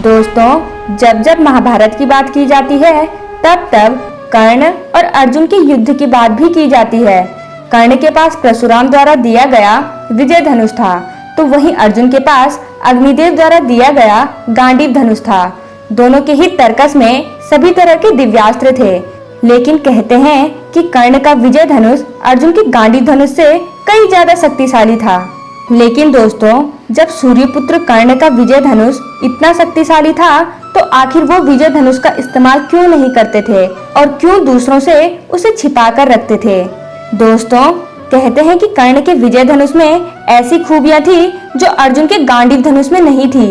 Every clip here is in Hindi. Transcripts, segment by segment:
दोस्तों, जब जब महाभारत की बात की जाती है तब तब कर्ण और अर्जुन के युद्ध की बात भी की जाती है। कर्ण के पास परशुराम द्वारा दिया गया विजय धनुष था, तो वहीं अर्जुन के पास अग्निदेव द्वारा दिया गया गांडीव धनुष था। दोनों के ही तर्कस में सभी तरह के दिव्यास्त्र थे, लेकिन कहते हैं कि कर्ण का विजय धनुष अर्जुन के गांडीव धनुष से कई ज्यादा शक्तिशाली था। लेकिन दोस्तों, जब सूर्यपुत्र कर्ण का विजय धनुष इतना शक्तिशाली था, तो आखिर वो विजय धनुष का इस्तेमाल क्यों नहीं करते थे और क्यों दूसरों से उसे छिपा कर रखते थे। दोस्तों, कहते हैं कि कर्ण के विजय धनुष में ऐसी खूबियां थी जो अर्जुन के गांडीव धनुष में नहीं थी।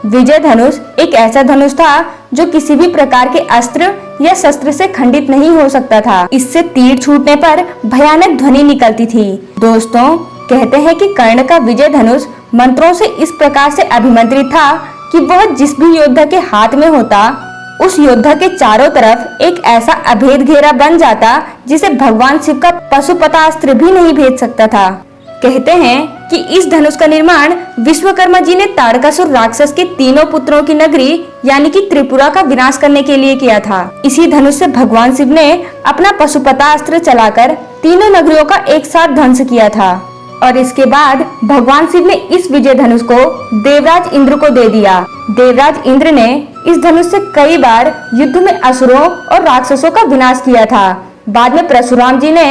विजय धनुष एक ऐसा धनुष था जो किसी भी प्रकार के अस्त्र या शस्त्र से खंडित नहीं हो सकता था। इससे तीर छूटने पर भयानक ध्वनि निकलती थी। दोस्तों, कहते हैं कि कर्ण का विजय धनुष मंत्रों से इस प्रकार से अभिमंत्रित था कि वह जिस भी योद्धा के हाथ में होता, उस योद्धा के चारों तरफ एक ऐसा अभेद घेरा बन जाता जिसे भगवान शिव का पशुपतास्त्र भी नहीं भेद सकता था। कहते हैं कि इस धनुष का निर्माण विश्वकर्मा जी ने ताड़कासुर राक्षस के तीनों पुत्रों की नगरी यानी कि त्रिपुरा का विनाश करने के लिए किया था। इसी धनुष से भगवान शिव ने अपना पशुपतास्त्र चलाकर तीनों नगरियों का एक साथ ध्वंस किया था और इसके बाद भगवान शिव ने इस विजय धनुष को देवराज इंद्र को दे दिया। देवराज इंद्र ने इस धनुष से कई बार युद्ध में असुरों और राक्षसों का विनाश किया था। बाद में परशुराम जी ने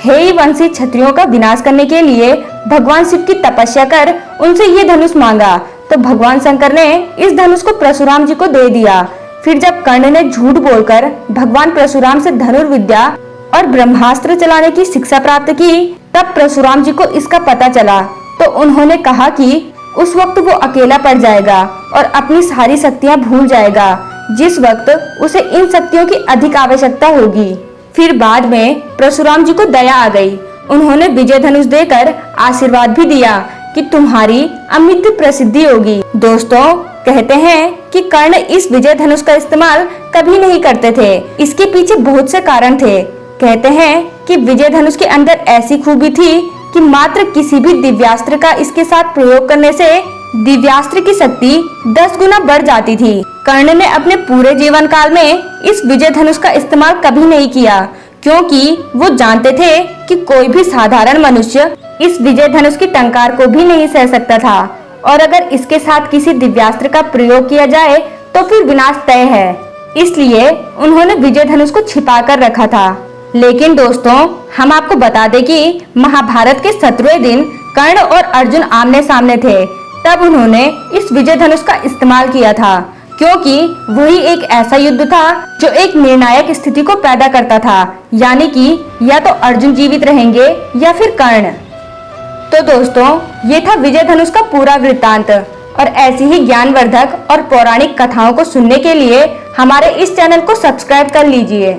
हेय वंशी क्षत्रियों का विनाश करने के लिए भगवान शिव की तपस्या कर उनसे ये धनुष मांगा, तो भगवान शंकर ने इस धनुष को परशुराम जी को दे दिया। फिर जब कर्ण ने झूठ बोलकर भगवान परशुराम से धनुर्विद्या और ब्रह्मास्त्र चलाने की शिक्षा प्राप्त की, तब परशुराम जी को इसका पता चला, तो उन्होंने कहा कि उस वक्त वो अकेला पड़ जाएगा और अपनी सारी शक्तियां भूल जाएगा, जिस वक्त उसे इन शक्तियों की अधिक आवश्यकता होगी। फिर बाद में परशुराम जी को दया आ गई। उन्होंने विजय धनुष देकर आशीर्वाद भी दिया कि तुम्हारी अमित प्रसिद्धि होगी। दोस्तों, कहते हैं कि कर्ण इस विजय धनुष का इस्तेमाल कभी नहीं करते थे। इसके पीछे बहुत से कारण थे। कहते हैं कि विजय धनुष के अंदर ऐसी खूबी थी कि मात्र किसी भी दिव्यास्त्र का इसके साथ प्रयोग करने से दिव्यास्त्र की शक्ति 10 गुना बढ़ जाती थी। कर्ण ने अपने पूरे जीवन काल में इस विजय धनुष का इस्तेमाल कभी नहीं किया, क्योंकि वो जानते थे कि कोई भी साधारण मनुष्य इस विजय धनुष की टंकार को भी नहीं सह सकता था, और अगर इसके साथ किसी दिव्यास्त्र का प्रयोग किया जाए तो फिर विनाश तय है। इसलिए उन्होंने विजय धनुष को छिपा कर रखा था। लेकिन दोस्तों, हम आपको बता दें कि महाभारत के 17वें दिन कर्ण और अर्जुन आमने सामने थे। तब उन्होंने इस विजय धनुष का इस्तेमाल किया था, क्योंकि वही एक ऐसा युद्ध था जो एक निर्णायक स्थिति को पैदा करता था, यानी कि या तो अर्जुन जीवित रहेंगे या फिर कर्ण। तो दोस्तों, ये था विजय धनुष का पूरा वृत्तांत, और ऐसी ही ज्ञानवर्धक और पौराणिक कथाओं को सुनने के लिए हमारे इस चैनल को सब्सक्राइब कर लीजिए।